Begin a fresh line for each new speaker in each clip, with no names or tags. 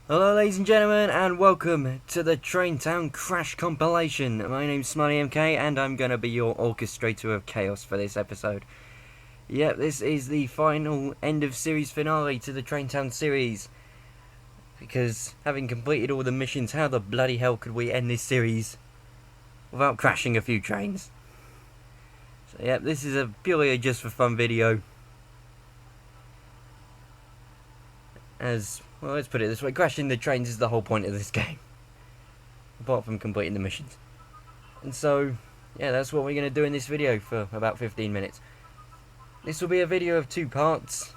Hello ladies and gentlemen, and welcome to the Train Town Crash Compilation. My name's Smiley MK and I'm going to be your orchestrator of chaos for this episode. Yep, this is the final end of series finale to the Train Town series. Because having completed all the missions, how the bloody hell could we end this series without crashing a few trains? So yep, this is a purely a just for fun video. As, well, let's put it this way, crashing the trains is the whole point of this game. Apart from completing the missions. And so, yeah, that's what we're going to do in this video for about 15 minutes. This will be a video of two parts.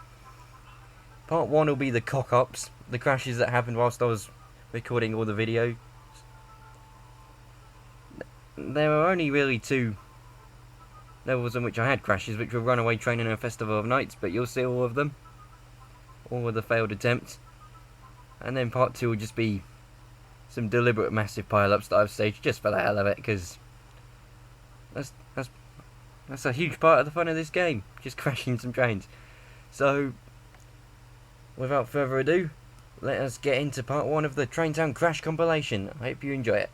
Part 1 will be the cock-ups, the crashes that happened whilst I was recording all the video. There are only really two levels in which I had crashes, which were Runaway Train and a Festival of Nights, but you'll see all of them. All of the failed attempts. And then part 2 will just be some deliberate massive pile-ups that I've staged just for the hell of it, because that's a huge part of the fun of this game, just crashing some trains. So, without further ado, let us get into part 1 of the Train Town Crash compilation. I hope you enjoy it.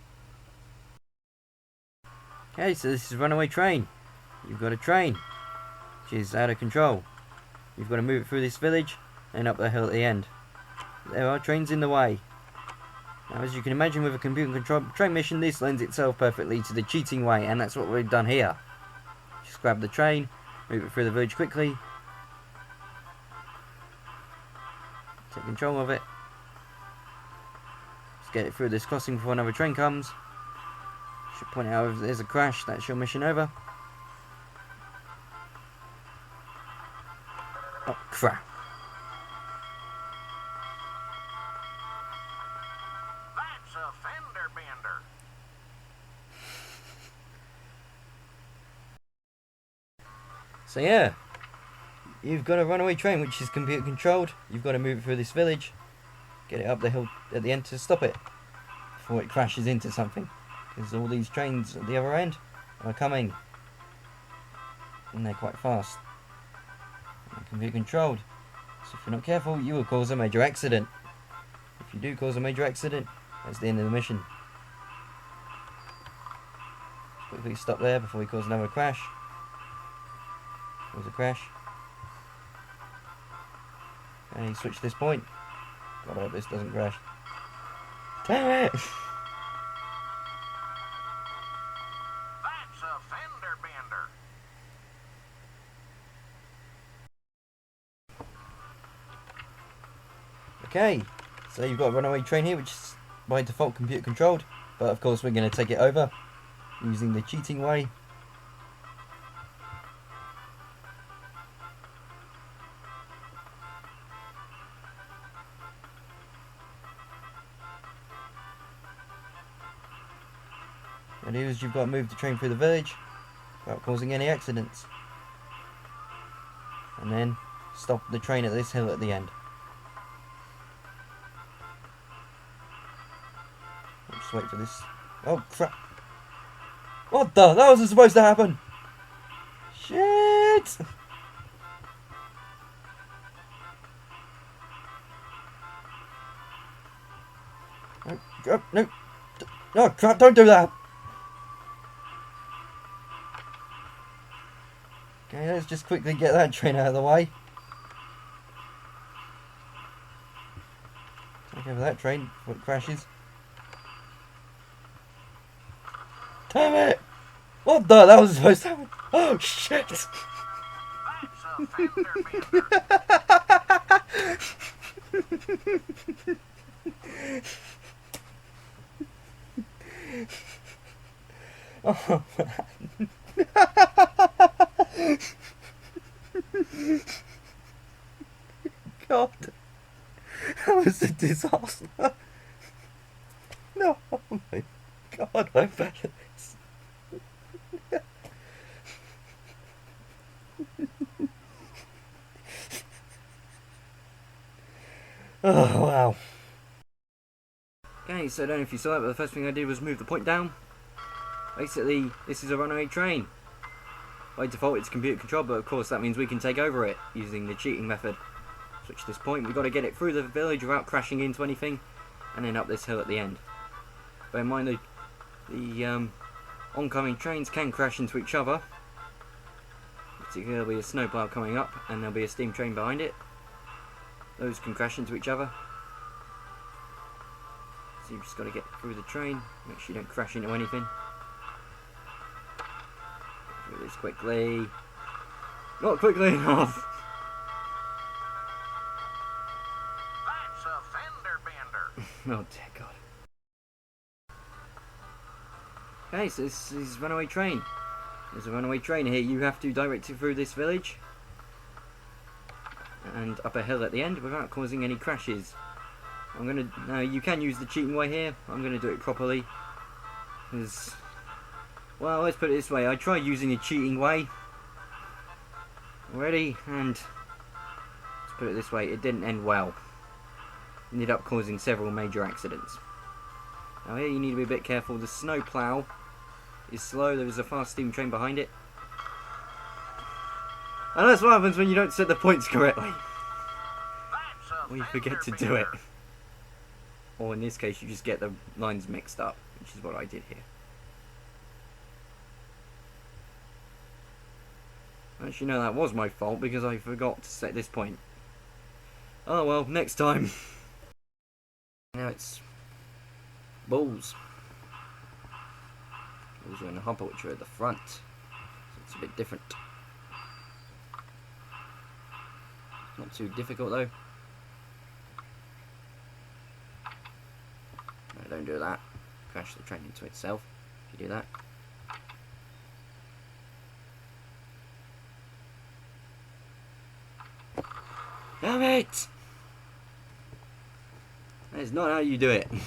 Okay, so this is Runaway Train. You've got a train, which is out of control. You've got to move it through this village and up the hill at the end. There are trains in the way. Now, as you can imagine, with a computer-controlled train mission, this lends itself perfectly to the cheating way, and that's what we've done here. Just grab the train, move it through the village quickly, take control of it, just get it through this crossing before another train comes. Should point out if there's a crash, that's your mission over. Oh, crap. So yeah, you've got a runaway train which is computer controlled. You've got to move it through this village, get it up the hill at the end to stop it before it crashes into something, because all these trains at the other end are coming and they're quite fast. They're computer controlled, so if you're not careful you will cause a major accident. If you do cause a major accident, that's the end of the mission. Just quickly stop there before we cause another crash. There's a crash. Okay, switch this point. God, I hope this doesn't crash. Damn it!
That's a fender bender.
Okay, so you've got a runaway train here, which is by default computer controlled, but of course we're going to take it over using the cheating way. What it is, you've got to move the train through the village without causing any accidents, and then stop the train at this hill at the end. Just wait for this. Oh crap! What the? That wasn't supposed to happen! Shit! No, no, no, crap, don't do that! Okay, let's just quickly get that train out of the way. Take over that train before it crashes. Damn it! What the? That was supposed to happen. Oh shit!
That's a fender bender.
Oh man. God, that was a disaster. No, oh my God, I'm bad at this. Oh wow. Okay, so I don't know if you saw that, but the first thing I did was move the point down. Basically, this is a runaway train. By default it's computer controlled, but of course that means we can take over it using the cheating method. Switch this point, we've got to get it through the village without crashing into anything. and then up this hill at the end. Bear in mind the oncoming trains can crash into each other. There'll be a snowplow coming up and there'll be a steam train behind it. Those can crash into each other. So you've just got to get through the train, make sure you don't crash into anything. Get through this quickly. Not quickly enough!
That's a fender bender.
Oh dear God. Okay, so this is runaway train. There's a runaway train here. You have to direct it through this village and up a hill at the end without causing any crashes. Now you can use the cheating way here. I'm gonna do it properly. Well, let's put it this way. I tried using the cheating way already, and let's put it this way, it didn't end well. Ended up causing several major accidents. Now here you need to be a bit careful. The snow plough is slow. There is a fast steam train behind it. And that's what happens when you don't set the points correctly.
That's a
Or you forget to
fender
do it.
bender.
Or in this case you just get the lines mixed up, which is what I did here. Actually no, that was my fault because I forgot to set this point. Oh well, next time. Now it's balls. Balls are in the hopper, which are at the front. So it's a bit different. Not too difficult though. No, don't do that. Crash the train into itself if you do that. Damn it! That is not how you do it.
That's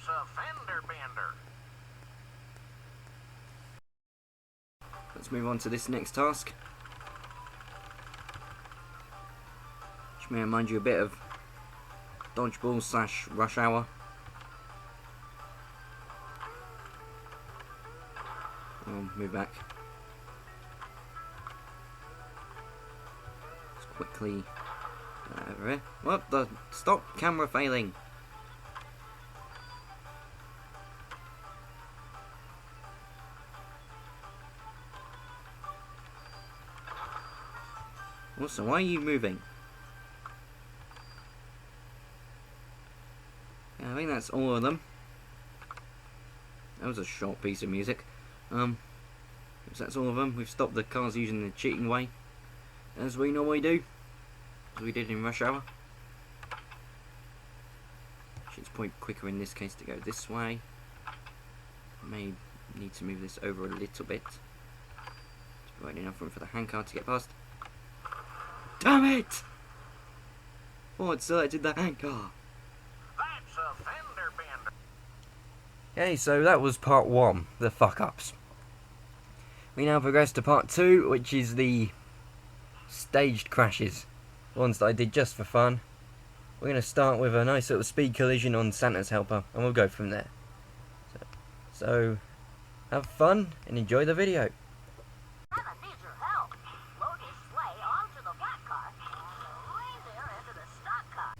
a fender bender.
Let's move on to this next task. Which may remind you a bit of dodgeball slash rush hour. I'll move back. Let's quickly get that over here. What the? Stop camera failing. Also, why are you moving? Yeah, I think that's all of them. That was a short piece of music. So that's all of them. We've stopped the cars using the cheating way, as we normally do, as we did in rush hour. Actually, it's probably quicker in this case to go this way. May need to move this over a little bit. To provide enough room for the handcar to get past. Damn it! Ford selected the handcar.
That's a fender bender.
Okay, so that was part 1, the fuck-ups. We now progress to part 2, which is the staged crashes. Ones that I did just for fun. We're going to start with a nice little speed collision on Santa's helper, and we'll go from there. So have fun and enjoy the video.
Santa needs your help. Load his sleigh onto the flat car and the reindeer into the stock car.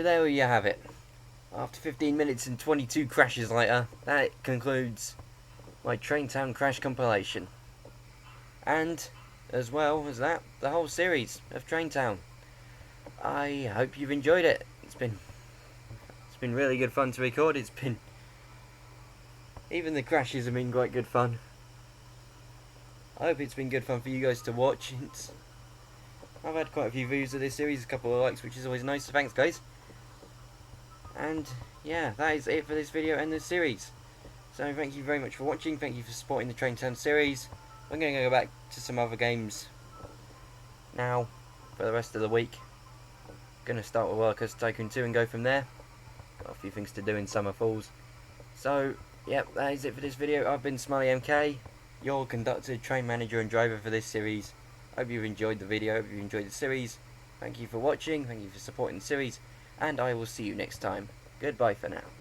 there you have it. After 15 minutes and 22 crashes later, that concludes my Train Town Crash compilation. And, as well as that, the whole series of Train Town. I hope you've enjoyed it. It's been really good fun to record. Even the crashes have been quite good fun. I hope it's been good fun for you guys to watch. I've had quite a few views of this series, a couple of likes, which is always nice, so thanks guys. And yeah, that is it for this video and this series. So thank you very much for watching, thank you for supporting the Train Town series. I'm going to go back to some other games now for the rest of the week. Going to start with Workers Tycoon 2 and go from there. Got a few things to do in Summer Falls. So, yep, that is it for this video. I've been Smiley MK, your conductor, train manager and driver for this series. Hope you've enjoyed the video, hope you've enjoyed the series. Thank you for watching, thank you for supporting the series, and I will see you next time. Goodbye for now.